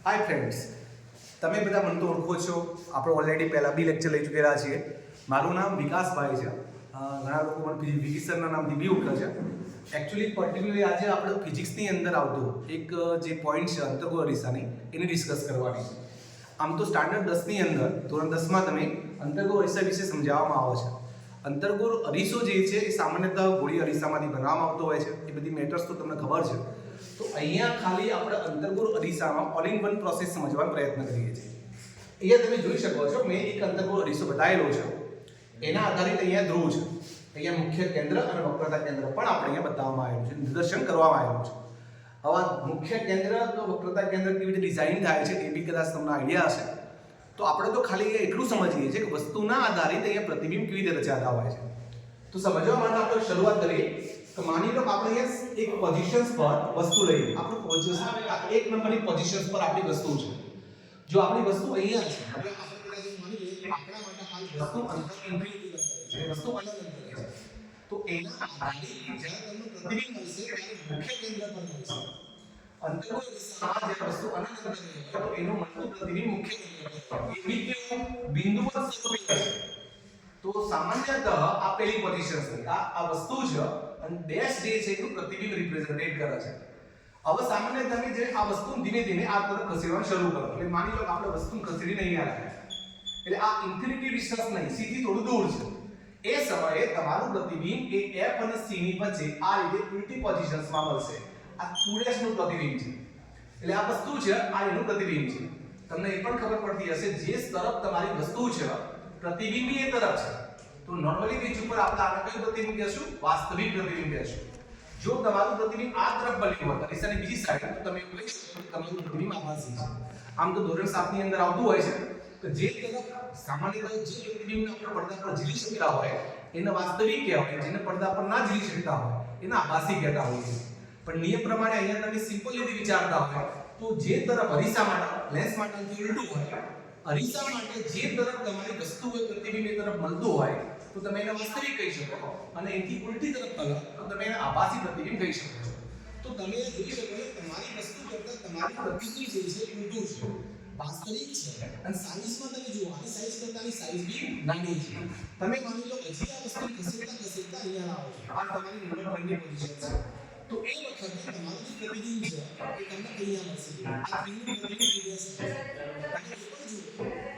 Hi friends, તમે બધા મને તો ઓળખો છો. આપણે ઓલરેડી પહેલાં બી લેક્ચર લઈ ચૂકેલા છીએ. મારું નામ વિકાસભાઈ છે. ઘણા લોકો મને વિકી સરના નામથી બી ઓળખે છે. એકચ્યુઅલી પર્ટિક્યુલરલી આજે આપણે ફિઝિક્સની અંદર આવતો એક જે પોઈન્ટ છે અંતર્ગો અરીસાની, એને ડિસ્કસ કરવાની છે. આમ તો સ્ટાન્ડર્ડ 10ની અંદર ધોરણ 10માં તમે અંતર્ગો અરીસા વિશે સમજાવવામાં આવે છે. અંતર્ગો અરીસો જે છે એ સામાન્યતઃ ગોળી અરીસામાંથી બનાવવામાં આવતો હોય છે. એ બધી મેટર્સ તો તમને ખબર છે. તો અહીંયા ખાલી આપણે અંતર્ગોળ અરીસામાં ઓલ ઇન વન પ્રોસેસ સમજવાનો પ્રયત્ન કરીએ છીએ. અહીંયા તમે જોઈ શકો છો, મેં એક અંતર્ગોળ અરીસો બતાવેલો છે. એના આધારિત અહીંયા ધ્રુવ છે. અહીંયા મુખ્ય કેન્દ્ર અને વક્રતા કેન્દ્ર પણ આપણે અહીંયા બતાવવામાં આવેલું છે, નિદર્શન કરવામાં આવેલું છે. હવે મુખ્ય કેન્દ્ર તો વક્રતા કેન્દ્ર કેવી રીતે ડિઝાઇન થાય છે એ બી કદાચ તમને આઈડિયા હશે. તો આપણે તો ખાલી એટલું સમજીએ છીએ કે વસ્તુના આધારિત અહીંયા પ્રતિબિંબ કેવી રીતે રચાતા હોય છે. તો સમજવા માટે આપણે શરૂઆત કરીએ. તો માની લો આપણે અહીંયા એક પોઝિશન્સ પર વસ્તુ લઈએ. આપણું પોઝિશન એક નંબરની પોઝિશન્સ પર આપણી વસ્તુ છે. જો આપણી વસ્તુ અહીંયા છે, આપણે માની લઈએ આપણા માટે હાલ વસ્તુ અંતર ઇન્ફિનિટી છે, વસ્તુ અનંત અંતરે છે. તો એના આધારિત જ્યારે તમને પ્રતિબિંબ મળશે ત્યારે મુખ્ય કેન્દ્ર પર મળશે. અંતર્ગોળ અરીસામાં જે વસ્તુ અનંત અંતરે છે તો એનું મળતું પ્રતિબિંબ મુખ્ય કેન્દ્ર પર એ બી કેવું બિંદુવત સ્વરૂપે છે. તો સામાન્યતઃ આ પેલી પોઝિશન છે, આ વસ્તુ છે અને ડેશ જે છે એ પ્રતિબિંબ રિપ્રેઝેન્ટ કરે છે. હવે સામાન્ય તમે જે આ વસ્તુ ધીમે ધીમે આ તરફ ખસેડવાનું શરૂ કરો. એટલે માની લો કે આપણે વસ્તુ ખસેડીને અહીંયા રાખી, એટલે આ ઇન્ફિનિટી ડિસ્ટન્સ નહીં, સીધી થોડું દૂર છે. એ સમયે તમારું પ્રતિબિંબ એ F અને C ની વચ્ચે આ રીતે ઉલટી પોઝિશન્સમાં મળશે. આ 2' નું પ્રતિબિંબ છે. એટલે આ વસ્તુ છે, આ એનું પ્રતિબિંબ છે. તમને એ પણ ખબર પડતી હશે જે તરફ તમારી વસ્તુ છે પ્રતિબિંબ એ તરફ છે. તો નોર્મલી પેજ ઉપર આપણે આને કયું પ્રતિબિંબ કહેશું? વાસ્તવિક પ્રતિબિંબ કહેશું. જો તમારું પ્રતિબિંબ આ તરફ બન્યું હોય અરીસાની બીજી સાઈડ, તો તમે એવું કહી શકો કે તમારું પ્રતિબિંબ આભાસી છે. આમ તો ધોરણ 7 ની અંદર આવતું હોય છે કે જે તરફ સામાન્યતઃ જે પ્રતિબિંબને આપણે પડદા પર ઝીલી શકતા હોય એને વાસ્તવિક કહેવાય, જેને પડદા પર ના ઝીલી શકતા હોય એને આભાસી કહેતા હોય છે. પણ નિયમ પ્રમાણે અહીંયા તમે સિમ્પલ રીતે વિચારતા હોય તો જે તરફ અરીસા માટે લેન્સ માટેથી ઉલટું હોય, અરીસા માટે જે તરફ તમારી વસ્તુ હોય પ્રતિબિંબ એ તરફ મળતું હોય તો તમે એને વાસ્તવિક કહી શકો, અને એથી ઉલટી તરફ તરફ તો તમે એને આભાસી પ્રતિબિંબ કહી શકો છો. તો તમે જોઈ શકો છો તમારી વસ્તુ કરતા તમારી પ્રતિબિંબ જે છે ઉલટું છે, વાસ્તવિક છે. અને સાઈઝમાં તમે જુઓ, આની સાઈઝ કરતાની સાઈઝ બી નાની છે. તમે માની લો હજી આ વસ્તુ ખસેડતા અહીંયા આવો છો, આ તમારી નંબર 1 ની પોઝિશન છે. તો એ વખતે તમારું જે પ્રતિબિંબ છે એ તમને અહીંયા મળશે. આ ત્રીજું પ્રતિબિંબ રીવર્સ છે.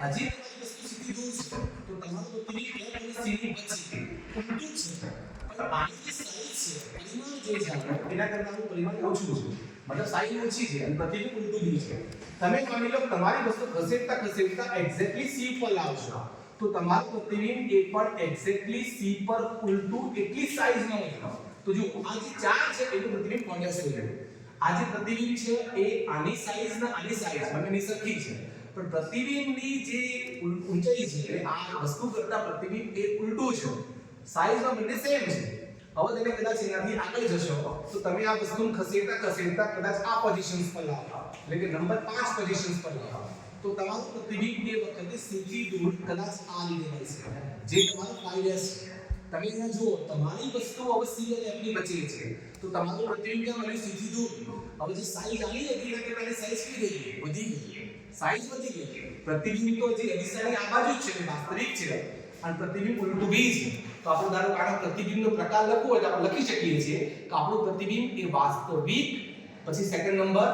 હજી તમારી વસ્તુ સીધી દૂર છે તો તમારું પ્રતિબિંબ F અને C ની વચ્ચે ઉલટું છે. પણ આની જે સાઈઝ છે, પરિમાણ જે છે એના કરતાં પરિમાણ ઓછું છે, મતલબ સાઈઝ ઓછી છે અને પ્રતિબિંબ ઉલટું બી છે. તમે માની લો તમારી વસ્તુ ખસેડતા એક્ઝેક્ટલી C પર લાવશો તો તમારું પ્રતિબિંબ એ પણ એક્ઝેક્ટલી C પર ઉલટું એટલી સાઈઝમાં હોય. તો જો આ જે ચાર છે એનું પ્રતિબિંબ કોન્ટેક્સ્ટ છે. આ જે પ્રતિબિંબ છે એ આની સાઈઝ ને આની સાઈઝ બંનેની સરખી છે, પણ પ્રતિબિંબની જે ઊંચાઈ છે એટલે આ વસ્તુ કરતા પ્રતિબિંબ એ ઉલટું છે. સાઈઝમાં બંને સેમ છે. હવે તમે કદાચ એનાથી આગળ જશો તો તમે આ વસ્તુને ખસેડતા કદાચ આ પોઝિશન્સ પર લાવો, એટલે કે નંબર 5 પોઝિશન્સ પર લાવો તો તમારું પ્રતિબિંબ એ વખતે સીધી દૂર કદાચ આ રીતે મળશે, જે તમારું 5' છે. તમે અહીંયા જુઓ તમારી વસ્તુ હવે C અને F ની વચ્ચે છે તો તમારું પ્રતિબિંબ ક્યાં મળ્યું? સીધી દૂર. હવે જે સાઈઝ આની હતી એટલે કે સાઈઝ કેવી થઈ ગઈ? વધી ગઈ. સાઈઝ વધી ગઈ. પ્રતિબિંબ તો જે અરીસાની આ બાજુ જ છે, વાસ્તવિક છે, અને પ્રતિબિંબ ઉલટું બી છે. તો આપણે ધારો કે આનો પ્રતિબિંબનો પ્રકાર લખવો હોય તો આપણે લખી શકીએ છીએ કે આપણું પ્રતિબિંબ એ વાસ્તવિક, પછી સેકન્ડ નંબર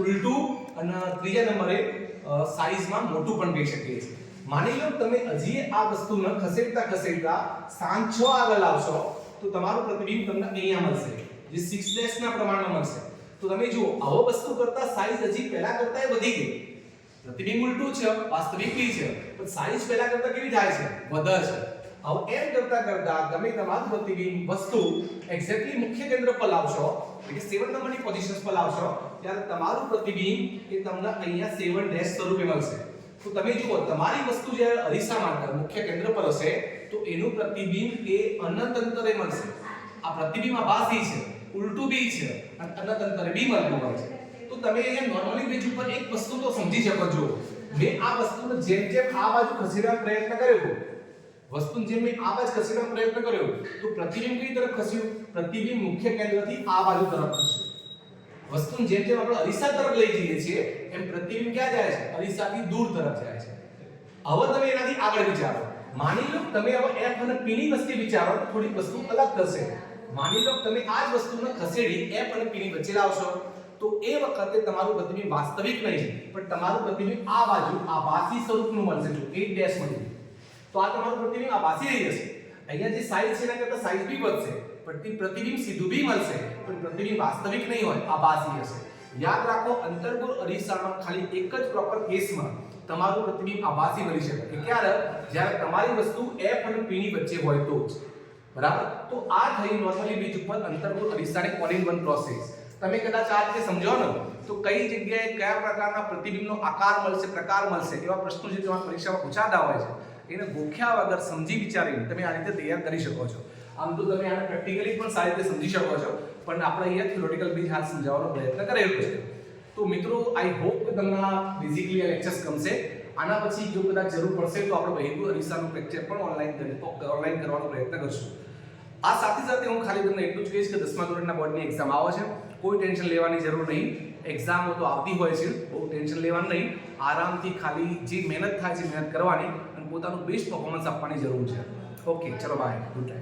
ઉલટું, અને ત્રીજા નંબરે સાઈઝમાં મોટું પણ કહી શકીએ છીએ. માની લો તમે હજી આ વસ્તુને ખસેડતા સ્થાન 6 આગળ આવશો તો તમારું પ્રતિબિંબ તમને અહીંયા મળશે, જે 6' ના પ્રમાણમાં મળશે. તો તમે જુઓ હવે વસ્તુ કરતા સાઈઝ હજી પહેલા કરતા વધી ગઈ. પ્રતિબિંબ ઉલટું છે, વાસ્તવિક બી છે, પણ સાઈઝ પહેલા કરતા કેવી થાય છે? વધે છે. હવે એમ કરતા તમે તમારું પ્રતિબિંબ વસ્તુ એક્ઝેક્ટલી મુખ્ય કેન્દ્ર પર લાવશો, એટલે 7 નંબરની પોઝિશન પર લાવશો ત્યારે તમારું પ્રતિબિંબ એ તમને અહીંયા 7' સ્વરૂપે મળશે. તો તમે જુઓ તમારી વસ્તુ જે અરીસામાં મુખ્ય કેન્દ્ર પર હશે તો એનું પ્રતિબિંબ એ અનંત અંતરે મળશે. આ પ્રતિબિંબ આભાસી છે, ઉલટું બી છે અને અનંત અંતરે બી મળતું હોય છે. તો તમે અહીંયા નોર્મલી પેજ ઉપર એક વસ્તુ તો સમજી શકો છો, મેં આ વસ્તુને જેમ આ બાજુ ખસેડવાનો પ્રયત્ન કર્યો, વસ્તુને જેમ મેં આ બાજુ ખસેડવાનો પ્રયત્ન કર્યો તો પ્રતિબિંબ કઈ તરફ ખસ્યું? પ્રતિબિંબ મુખ્ય કેન્દ્રથી આ બાજુ તરફ ખસ્યું. વસ્તુને જેમ જેમ આપણે અરીસા તરફ લઈ જઈએ છીએ એમ પ્રતિબિંબ ક્યાં જાય છે? અરીસાથી દૂર તરફ જાય છે. હવે તમે એનાથી આગળ વિચારો. માની લો તમે હવે f અને p ની વચ્ચે વિચારો તો થોડીક વસ્તુ અલગ થશે. માની લો તમે આ જ વસ્તુને ખસેડી f અને p ની વચ્ચે લાવશો તો એ વખતે તમારું પ્રતિબિંબ વાસ્તવિક નહીં પણ તમારું પ્રતિબિંબ આ બાજુ આભાસી સ્વરૂપનું મળશે. જો 1 ડેશ મળી તો આ તમારું પ્રતિબિંબ આભાસી રહી જશે. અહીંયા જે સાઈઝ છે એના કરતા સાઈઝ બી વધશે પણ પ્રતિબિંબ સીધું બી મળશે પણ પ્રતિબિંબ વાસ્તવિક નહીં હોય, આભાસી હશે. યાદ રાખો, અંતર્ગોળ અરીસામાં ખાલી એક જ પ્રોપર કેસમાં તમારું પ્રતિબિંબ આભાસી મળી શકે કે ક્યારે? જ્યારે તમારી વસ્તુ f અને p ની વચ્ચે હોય તો જ. બરાબર? તો આ થઈ નોર્મલી બીજ ઉપર અંતર્ગોળ અરીસાની ઓલ ઇન વન પ્રોસેસ. તમે કદાચ આ રીતે સમજો ને તો કઈ જગ્યાએ કયા પ્રકારના પ્રતિબિંબનો આકાર મળશે, પ્રકાર મળશે એવા પ્રશ્નો જે તમારી પરીક્ષામાં પૂછાતા હોય છે એને ગોખ્યા વગર સમજી વિચારીને તમે આ રીતે તૈયાર કરી શકો છો. આમ તો તમે આને પ્રેક્ટિકલી પણ સારી રીતે સમજી શકો છો પણ આપણે અહીંયા થિયોરેટિકલ બીજ હાલ સમજાવવાનો પ્રયત્ન કરેલો છે. તો મિત્રો આઈ હોપ કે તમને બેઝિકલી આ લેક્ચર્સ ગમશે. આના પછી જો કદાચ જરૂર પડશે તો આપણે બહિર્ગોળ અરીસાનું લેક્ચર પણ ઓનલાઈન કરવાનો પ્રયત્ન કરશું. આ સાથે સાથે હું ખાલી તમને એટલું જ કહીશ કે 10મા ધોરણના બોર્ડની એક્ઝામ આવે છે, કોઈ ટેન્શન લેવાની જરૂર નહીં. એક્ઝામો તો આવતી હોય છે, બહુ ટેન્શન લેવાનું નહીં. આરામથી ખાલી જે મહેનત થાય છે મહેનત કરવાની અને પોતાનું બેસ્ટ પરફોર્મન્સ આપવાની જરૂર છે. ઓકે, ચલો બાય, ગુડ નાઇટ.